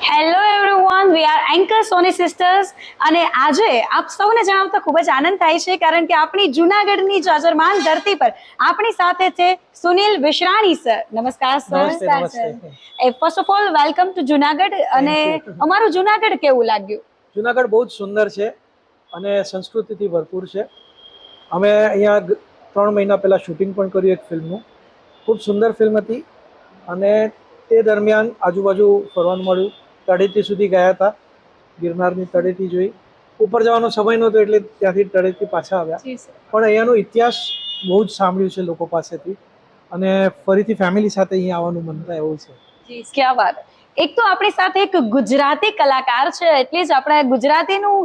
Hello everyone, we are anchor Soni sisters અને આજે આપ સૌને જણાવતા ખૂબ જ આનંદ થાય છે કારણ કે આપણી જૂનાગઢની જાજરમાન ધરતી પર આપણી સાથે છે સુનિલ વિશ્રાણી સર. નમસ્કાર sir. First of all welcome to Junagadh. અને અમારું જૂનાગઢ કેવું લાગ્યું? જૂનાગઢ બહુ જ સુંદર છે અને સંસ્કૃતિથી ભરપૂર છે. અમે અહીંયા 3 મહિના પહેલાં શૂટિંગ પણ કર્યું એક ફિલ્મનું. ખૂબ સુંદર ફિલ્મ હતી અને તે દરમિયાન આજુબાજુ ફરવાનું મળ્યું. તળેટી સુધી ગયા હતા, ગિરનારની તળેટી જોઈ. ઉપર જવાનો સમય નહોતો એટલે ત્યાંથી તળેટી પાછા આવ્યા. પણ અહીંયાનો ઇતિહાસ બહુ જ સાંભળ્યું છે લોકો પાસેથી અને ફરીથી ફેમિલી સાથે અહીંયા આવવાનું મન થાય એવું છે. ક્યાં વાત! એક તો આપણી સાથે એક ગુજરાતી કલાકાર છે, એટલે જ આપણા ગુજરાતીનું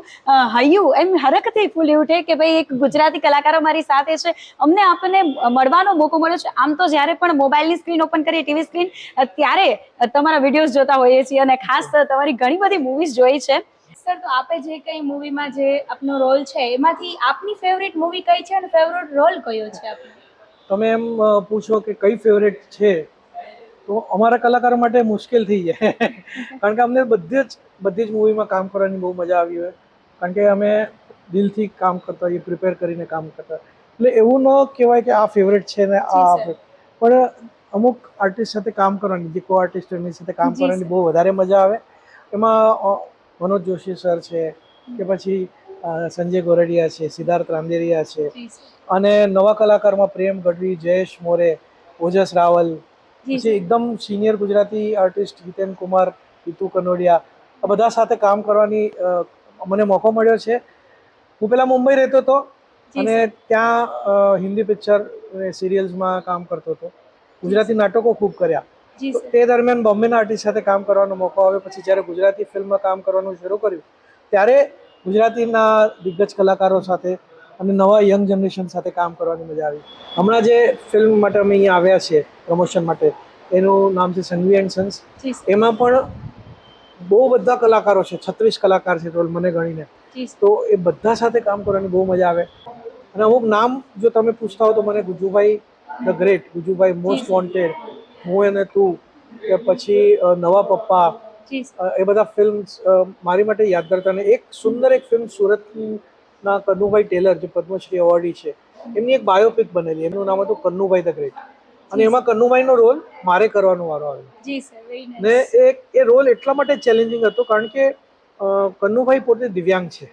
હૈયું એમ હરખથી ફૂલી ઉઠે કે ભાઈ એક ગુજરાતી કલાકાર અમારી સાથે છે. અમને આપણને મળવાનો મોકો મળ્યો છે. આમ તો જ્યારે પણ મોબાઈલની સ્ક્રીન ઓપન કરીએ, ટીવી સ્ક્રીન, ત્યારે તમારા વિડીયોઝ જોતા હોઈએ છીએ અને ખાસ તમારી ઘણી બધી મૂવીઝ જોઈ છે. સર, તો આપે જે કઈ મૂવીમાં જે આપનો રોલ છે એમાંથી આપની ફેવરેટ મૂવી કઈ છે અને ફેવરેટ રોલ કયો છે આપનો? તમે એમ પૂછો કે કઈ ફેવરેટ છે તો અમારા કલાકારો માટે મુશ્કેલ થઈ જાય કારણ કે અમને બધી જ મૂવીમાં કામ કરવાની બહુ મજા આવી હોય, કારણ કે અમે દિલથી કામ કરતા હોઈએ, પ્રિપેર કરીને કામ કરતા. એટલે એવું ન કહેવાય કે આ ફેવરેટ છે ને આ પણ અમુક આર્ટિસ્ટ સાથે કામ કરવાની, જે કો આર્ટિસ્ટ એમની સાથે કામ કરવાની બહુ વધારે મજા આવે. એમાં મનોજ જોશી સર છે કે પછી સંજય ગોરડિયા છે, સિદ્ધાર્થ રાંદેરિયા છે અને નવા કલાકારમાં પ્રેમ ગઢવી, જયેશ મોરે, ઓજસ રાવલ, પછી એકદમ સિનિયર ગુજરાતી આર્ટિસ્ટ હિતેન કુમાર, હિતુ કનોડિયા, આ બધા સાથે કામ કરવાની મને મોકો મળ્યો છે. હું પહેલાં મુંબઈ રહેતો હતો અને ત્યાં હિન્દી પિક્ચર સિરિયલ્સમાં કામ કરતો હતો. ગુજરાતી નાટકો ખૂબ કર્યા. તે દરમિયાન બોમ્બેના આર્ટિસ્ટ સાથે કામ કરવાનો મોકો આવ્યો. પછી જ્યારે ગુજરાતી ફિલ્મમાં કામ કરવાનું શરૂ કર્યું ત્યારે ગુજરાતીના દિગ્ગજ કલાકારો સાથે અને નવા યંગ જનરેશન સાથે કામ કરવાની મજા આવી. હમણાં જે ફિલ્મ માટે અમે અહીંયા આવ્યા છીએ પ્રમોશન માટે, એનું નામ છે સંઘવી એન્ડ સન્સ. એમાં પણ બહુ બધા કલાકારો છે, 36 કલાકાર છે ટોલ મને ગણીને. તો એ બધા સાથે કામ કરવાની બહુ મજા આવે. અને અમુક નામ જો તમે પૂછતા હો તો મને Gujjubhai the great, Gujjubhai most wanted, હું અને તું, કે પછી નવા પપ્પા, એ બધા ફિલ્મ્સ મારી માટે યાદગાર હતા. અને એક સુંદર એક ફિલ્મ સુરતના કન્નુભાઈ ટેલર, જે પદ્મશ્રી એવોર્ડી છે, એમની એક બાયોપિક બનેલી, એમનું નામ હતું કન્નુભાઈ ધ ગ્રેટ. અને એમાં કન્નુભાઈનો રોલ મારે કરવાનો વારો આવ્યો. ને એ રોલ એટલા માટે ચેલેન્જિંગ હતો કારણ કે કન્નુભાઈ પોતે દિવ્યાંગ છે.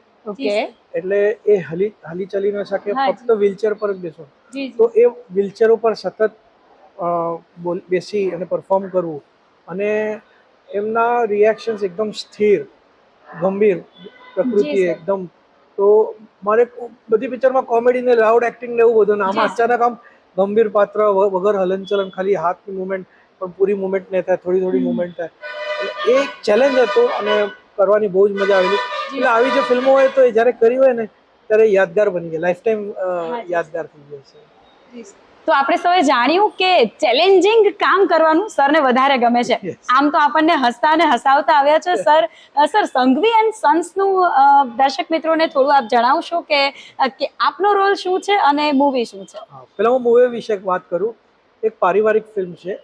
એટલે એ હલી ચલી ન શકે, ફક્ત વ્હીલચેર પર જ બેસો. તો એ વ્હીલચેર ઉપર સતત બેસી અને પરફોર્મ કરવું અને એમના રિએક્શન્સ એકદમ સ્થિર, ગંભીર પ્રકૃતિ એકદમ. તો મારે બધી પિક્ચરમાં કોમેડી ને લાઉડ એક્ટિંગ ને એવું બધું, ને આમાં અચાનક આમ ગંભીર પાત્ર, વગર હલનચલન, ખાલી હાથની મુવમેન્ટ, પણ પૂરી મુવમેન્ટ નહીં થાય, થોડી થોડી મુવમેન્ટ થાય. એ એક ચેલેન્જ હતો અને કરવાની બહુ જ મજા આવેલી. એટલે આવી જે ફિલ્મો હોય તો એ જ્યારે કરી હોય ને ત્યારે યાદગાર બની જાય, લાઈફ ટાઈમ યાદગાર થઈ જાય છે. તો આપણે સૌએ જાણ્યું કે ચેલેન્જિંગ કામ કરવાનું સરને વધારે ગમે છે. આમ તો આપણને હસતા અને હસાવતા આવ્યા છે સર. સર, સંઘવી એન્ડ સન્સનું દર્શક મિત્રોને થોડું આપ જણાવશો કે આપનો રોલ શું છે અને મૂવી શું છે? પહેલાં હું મૂવી વિશે વાત કરું. એક પારિવારિક ફિલ્મ છે.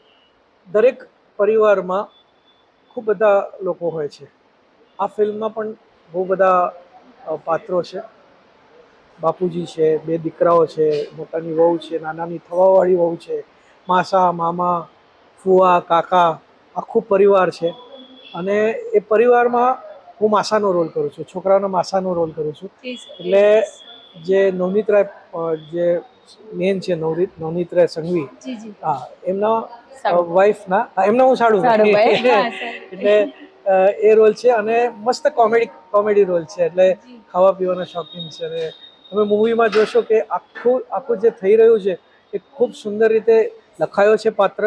દરેક પરિવારમાં ખૂબ બધા લોકો હોય છે. આ ફિલ્મમાં પણ બહુ બધા પાત્રો છે. બાપુજી છે, 2 દીકરાઓ છે, મોટાની વહુ છે, નાનાની થવાવાળી વહુ છે, માસા, મામા, ફુવા, કાકા, આખું પરિવાર છે. અને એ પરિવારમાં હું માસાનો રોલ કરું છું, છોકરાઓના માસાનો રોલ કરું છું. એટલે જે નવનીત રાય, જે મેન છે નવનીત રાય સંઘવી, હા, એમના વાઇફના, એમના હું સાડુભાઈ એટલે એ રોલ છે. અને મસ્ત કોમેડી રોલ છે. એટલે ખાવા પીવાના શોખીન છે. અને તમે મૂવીમાં જોશો કે આખું જે થઈ રહ્યું છે એ ખૂબ સુંદર રીતે લખાયો છે પાત્ર.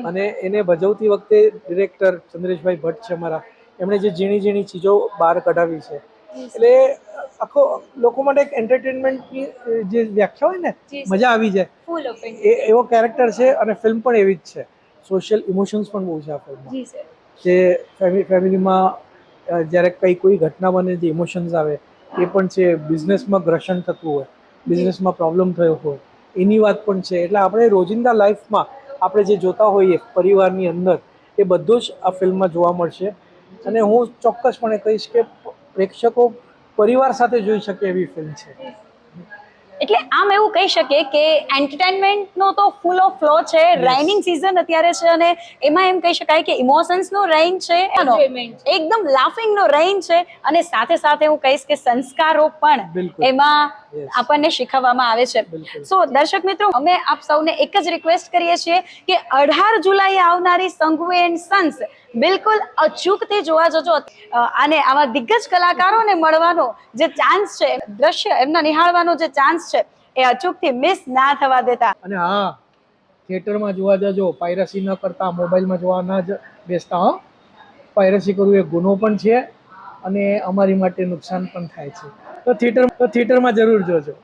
અને એને ભજવતી વખતે ડિરેક્ટર ચંદ્રેશભાઈ ભટ્ટ છે અમારા, એમણે જે ઝીણી ઝીણી ચીજો બહાર કઢાવી છે. એટલે આખો લોકો માટે એક એન્ટરટેનમેન્ટની જે વ્યાખ્યા હોય ને, મજા આવી જાય, એવો કેરેક્ટર છે. અને ફિલ્મ પણ એવી જ છે. સોશિયલ ઇમોશન્સ પણ બહુ છે આ ફિલ્મમાં. જે ફેમિલીમાં જ્યારે કોઈ ઘટના બને, જે ઇમોશન્સ આવે એ પણ છે. બિઝનેસમાં ઘર્ષણ થતું હોય, બિઝનેસમાં પ્રોબ્લેમ થયો હોય, એની વાત પણ છે. એટલે આપણે રોજિંદા લાઈફમાં આપણે જે જોતા હોઈએ પરિવારની અંદર, એ બધું જ આ ફિલ્મમાં જોવા મળશે. અને હું ચોક્કસપણે કહીશ કે પ્રેક્ષકો પરિવાર સાથે જોઈ શકે એવી ફિલ્મ છે. એટલે આમ એવું કહી શકીએ કે એન્ટરટેનમેન્ટનો તો ફૂલ ઓફ ફ્લો છે. રેઇનિંગ સિઝન અત્યારે છે અને એમાં એમ કહી શકાય કે ઇમોશન્સનો રેઇન છે, એકદમ લાફિંગનો રેઇન છે અને સાથે સાથે હું કહીશ કે સંસ્કારો પણ બિલકુલ. એમાં આપણને શીખવવામાં આવે છે. બિલકુલ. સો દર્શક મિત્રો, અમે આપ સૌને એક જ રિક્વેસ્ટ કરીએ છીએ કે 18 જુલાઈએ આવનારી સંઘુ એન્ડ સન્સ બિલકુલ અચૂકથી જોવા જજો. અને આવા દિગ્ગજ કલાકારોને મળવાનો જે ચાન્સ છે, દ્રશ્ય એમના નિહાળવાનો જે ચાન્સ છે, એ અચૂકથી મિસ ના થવા દેતા. અને હા, થિયેટરમાં જોવા જજો, પાયરસી ન કરતા, મોબાઈલમાં જોવા ના જ બેસતા. હો, પાયરસી કરવું એ ગુનો પણ છે અને અમારી માટે નુકસાન પણ થાય છે. તો થિયેટરમાં જરૂર જોજો.